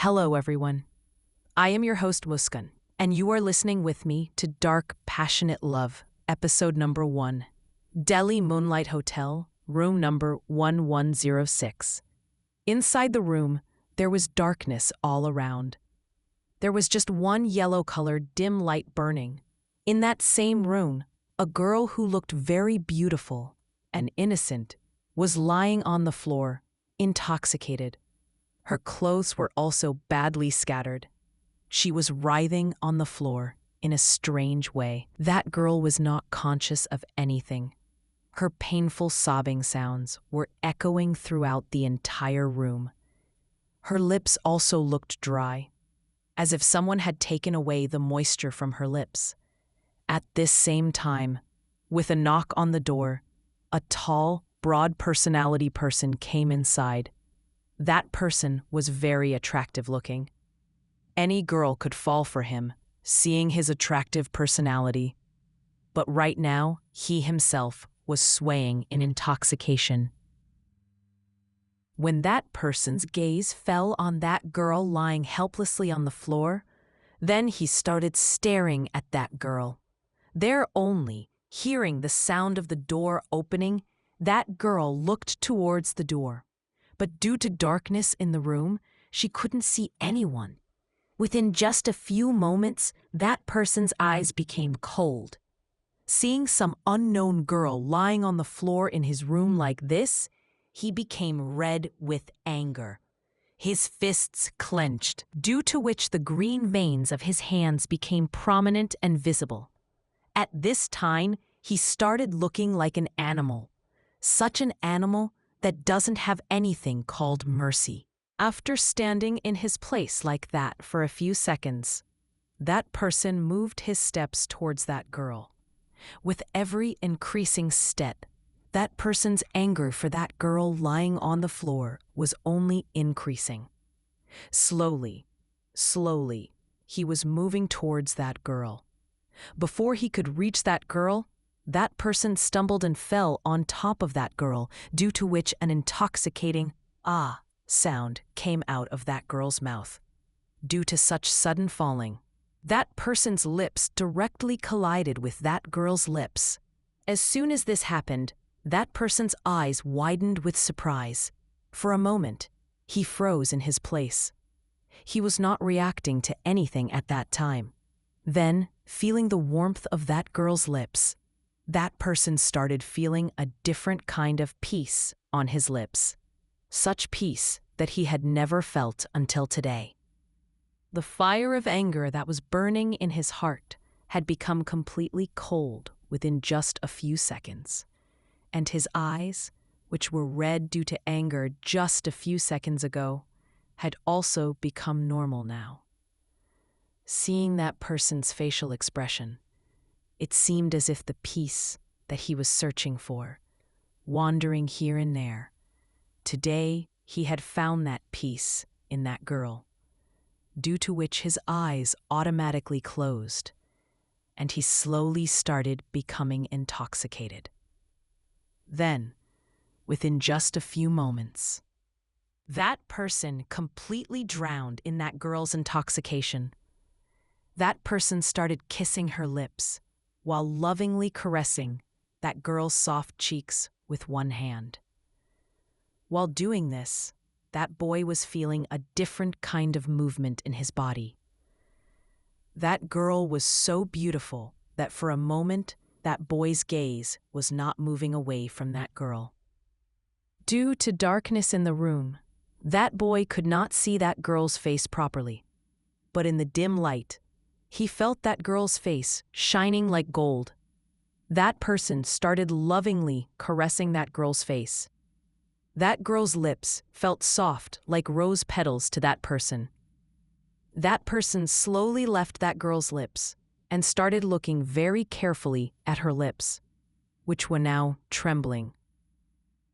Hello, everyone. I am your host, Muskan, and you are listening with me to Dark, Passionate Love, episode number 1, Delhi Moonlight Hotel, room number 1106. Inside the room, there was darkness all around. There was just one yellow-colored dim light burning. In that same room, a girl who looked very beautiful and innocent was lying on the floor, intoxicated. Her clothes were also badly scattered. She was writhing on the floor in a strange way. That girl was not conscious of anything. Her painful sobbing sounds were echoing throughout the entire room. Her lips also looked dry, as if someone had taken away the moisture from her lips. At this same time, with a knock on the door, a tall, broad personality person came inside. That person was very attractive looking. Any girl could fall for him, seeing his attractive personality. But right now, he himself was swaying in intoxication. When that person's gaze fell on that girl lying helplessly on the floor, then he started staring at that girl. There only, hearing the sound of the door opening, that girl looked towards the door. But due to darkness in the room, she couldn't see anyone. Within just a few moments, that person's eyes became cold. Seeing some unknown girl lying on the floor in his room like this, he became red with anger. His fists clenched, due to which the green veins of his hands became prominent and visible. At this time, he started looking like an animal. Such an animal that doesn't have anything called mercy. After standing in his place like that for a few seconds, that person moved his steps towards that girl. With every increasing step, that person's anger for that girl lying on the floor was only increasing. Slowly, he was moving towards that girl. Before he could reach that girl, that person stumbled and fell on top of that girl, due to which an intoxicating "ah" sound came out of that girl's mouth. Due to such sudden falling, that person's lips directly collided with that girl's lips. As soon as this happened, that person's eyes widened with surprise. For a moment, he froze in his place. He was not reacting to anything at that time. Then, feeling the warmth of that girl's lips, that person started feeling a different kind of peace on his lips. Such peace that he had never felt until today. The fire of anger that was burning in his heart had become completely cold within just a few seconds. And his eyes, which were red due to anger just a few seconds ago, had also become normal now. Seeing that person's facial expression, it seemed as if the peace that he was searching for, wandering here and there, today he had found that peace in that girl, due to which his eyes automatically closed, and he slowly started becoming intoxicated. Then, within just a few moments, that person completely drowned in that girl's intoxication. That person started kissing her lips, while lovingly caressing that girl's soft cheeks with one hand. While doing this, that boy was feeling a different kind of movement in his body. That girl was so beautiful that for a moment, that boy's gaze was not moving away from that girl. Due to darkness in the room, that boy could not see that girl's face properly. But in the dim light, he felt that girl's face shining like gold. That person started lovingly caressing that girl's face. That girl's lips felt soft like rose petals to that person. That person slowly left that girl's lips and started looking very carefully at her lips, which were now trembling.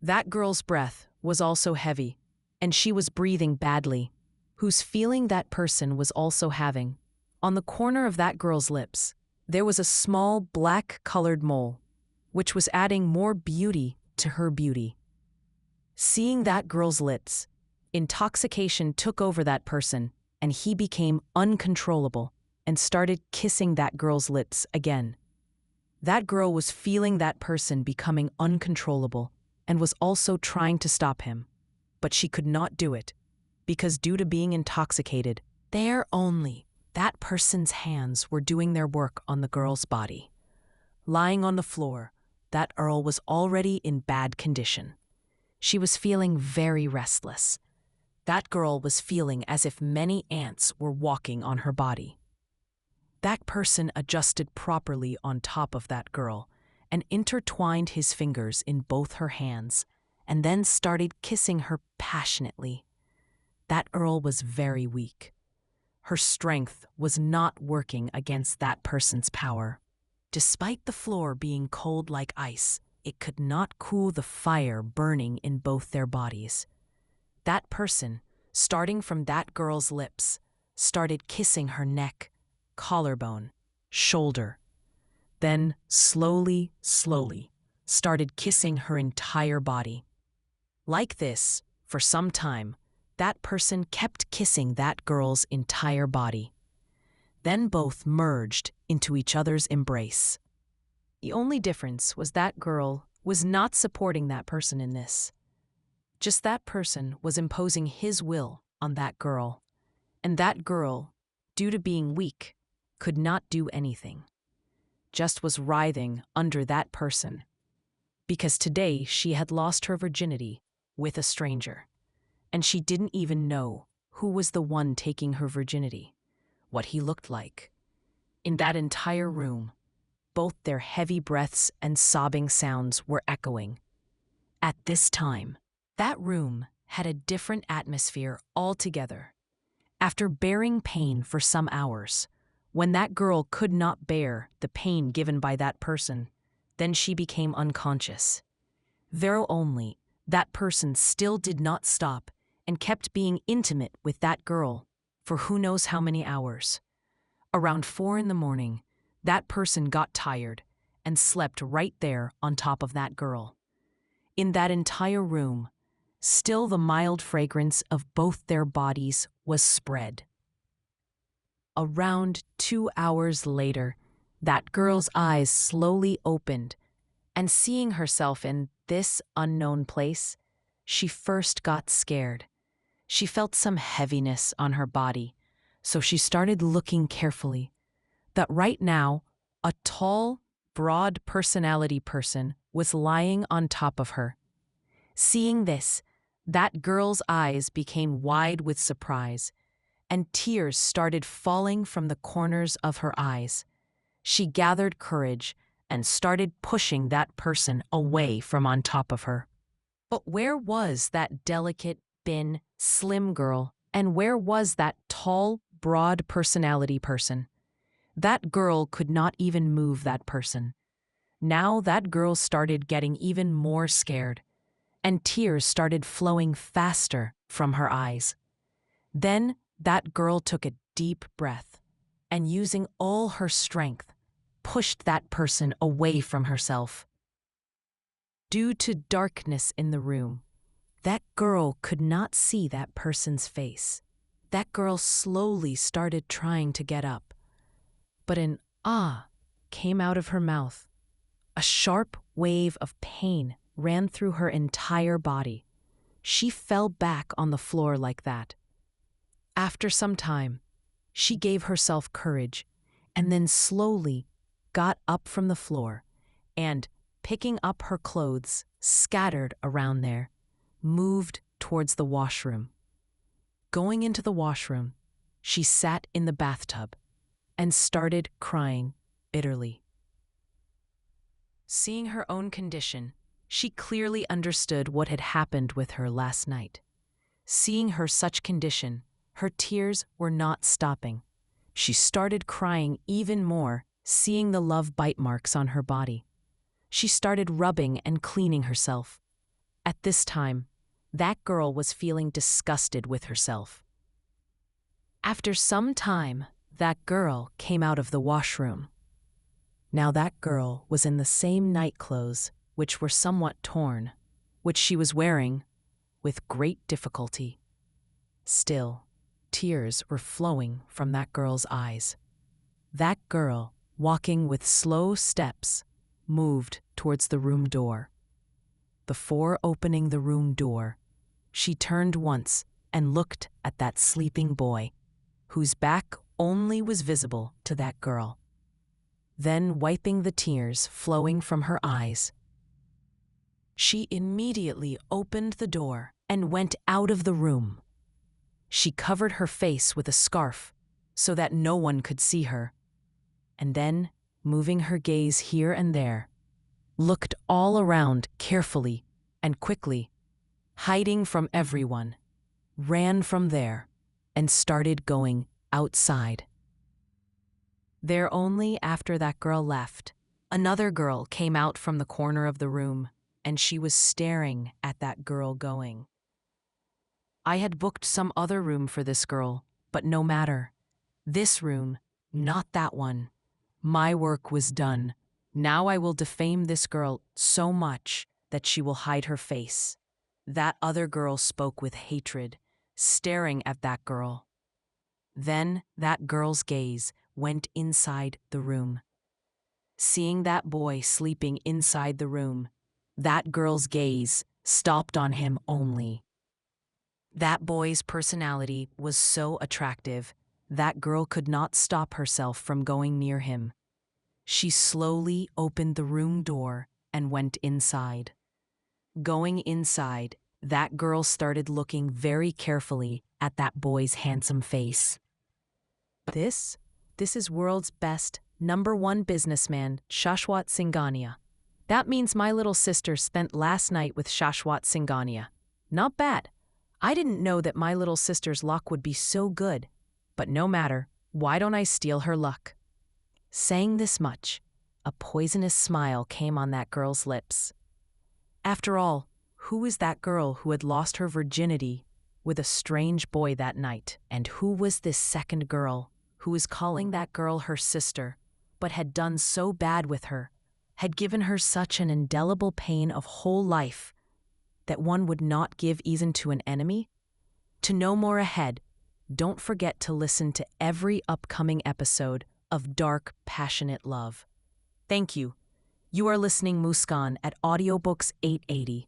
That girl's breath was also heavy, and she was breathing badly, whose feeling that person was also having. On the corner of that girl's lips, there was a small black-colored mole, which was adding more beauty to her beauty. Seeing that girl's lips, Intoxication took over that person, and he became uncontrollable and started kissing that girl's lips again. That girl was feeling that person becoming uncontrollable and was also trying to stop him, but she could not do it because due to being intoxicated, that person's hands were doing their work on the girl's body. Lying on the floor, that Earl was already in bad condition. She was feeling very restless. That girl was feeling as if many ants were walking on her body. That person adjusted properly on top of that girl and intertwined his fingers in both her hands and then started kissing her passionately. That Earl was very weak. Her strength was not working against that person's power. Despite the floor being cold like ice, it could not cool the fire burning in both their bodies. That person, starting from that girl's lips, started kissing her neck, collarbone, shoulder. Then, slowly, started kissing her entire body. Like this, for some time, that person kept kissing that girl's entire body. Then both merged into each other's embrace. The only difference was that girl was not supporting that person in this. Just that person was imposing his will on that girl, and that girl, due to being weak, could not do anything. Just was writhing under that person, because today she had lost her virginity with a stranger, and she didn't even know who was the one taking her virginity, what he looked like. In that entire room, both their heavy breaths and sobbing sounds were echoing. At this time, that room had a different atmosphere altogether. After bearing pain for some hours, when that girl could not bear the pain given by that person, then she became unconscious. Though only, that person still did not stop and kept being intimate with that girl for who knows how many hours. Around 4 a.m, that person got tired and slept right there on top of that girl. In that entire room, still the mild fragrance of both their bodies was spread. Around 2 hours later, that girl's eyes slowly opened, and seeing herself in this unknown place, she first got scared. She felt some heaviness on her body, so she started looking carefully. That right now, a tall, broad personality person was lying on top of her. Seeing this, that girl's eyes became wide with surprise, and tears started falling from the corners of her eyes. She gathered courage and started pushing that person away from on top of her. But where was that delicate, thin, slim girl, and where was that tall, broad personality person? That girl could not even move that person. Now that girl started getting even more scared, and tears started flowing faster from her eyes. Then that girl took a deep breath, and using all her strength, pushed that person away from herself. Due to darkness in the room, that girl could not see that person's face. That girl slowly started trying to get up, but an "ah" came out of her mouth. A sharp wave of pain ran through her entire body. She fell back on the floor like that. After some time, she gave herself courage and then slowly got up from the floor and, picking up her clothes scattered around there, moved towards the washroom. Going into the washroom, she sat in the bathtub and started crying bitterly. Seeing her own condition, she clearly understood what had happened with her last night. Seeing her such condition, her tears were not stopping. She started crying even more, seeing the love bite marks on her body. She started rubbing and cleaning herself. At this time, that girl was feeling disgusted with herself. After some time, that girl came out of the washroom. Now that girl was in the same night clothes, which were somewhat torn, which she was wearing with great difficulty. Still, tears were flowing from that girl's eyes. That girl, walking with slow steps, moved towards the room door. Before opening the room door, she turned once and looked at that sleeping boy, whose back only was visible to that girl. Then, wiping the tears flowing from her eyes, she immediately opened the door and went out of the room. She covered her face with a scarf so that no one could see her, and then, moving her gaze here and there, looked all around carefully and quickly, hiding from everyone, ran from there, and started going outside. There, only after that girl left, another girl came out from the corner of the room, and she was staring at that girl going. I had booked some other room for this girl, but no matter. This room, not that one. My work was done. Now I will defame this girl so much that she will hide her face. That other girl spoke with hatred, staring at that girl. Then that girl's gaze went inside the room. Seeing that boy sleeping inside the room, that girl's gaze stopped on him only. That boy's personality was so attractive, that girl could not stop herself from going near him. She slowly opened the room door and went inside. Going inside, that girl started looking very carefully at that boy's handsome face. This is world's best #1 businessman, Shashwat Singhania. That means my little sister spent last night with Shashwat Singhania. Not bad. I didn't know that my little sister's luck would be so good, but no matter, why don't I steal her luck? Saying this much, a poisonous smile came on that girl's lips. After all, who is that girl who had lost her virginity with a strange boy that night? And who was this second girl who was calling that girl her sister, but had done so bad with her, had given her such an indelible pain of whole life, that one would not give even to an enemy? To know more ahead, don't forget to listen to every upcoming episode of Dark, Passionate Love. Thank you. You are listening Muskan at Audiobooks 880.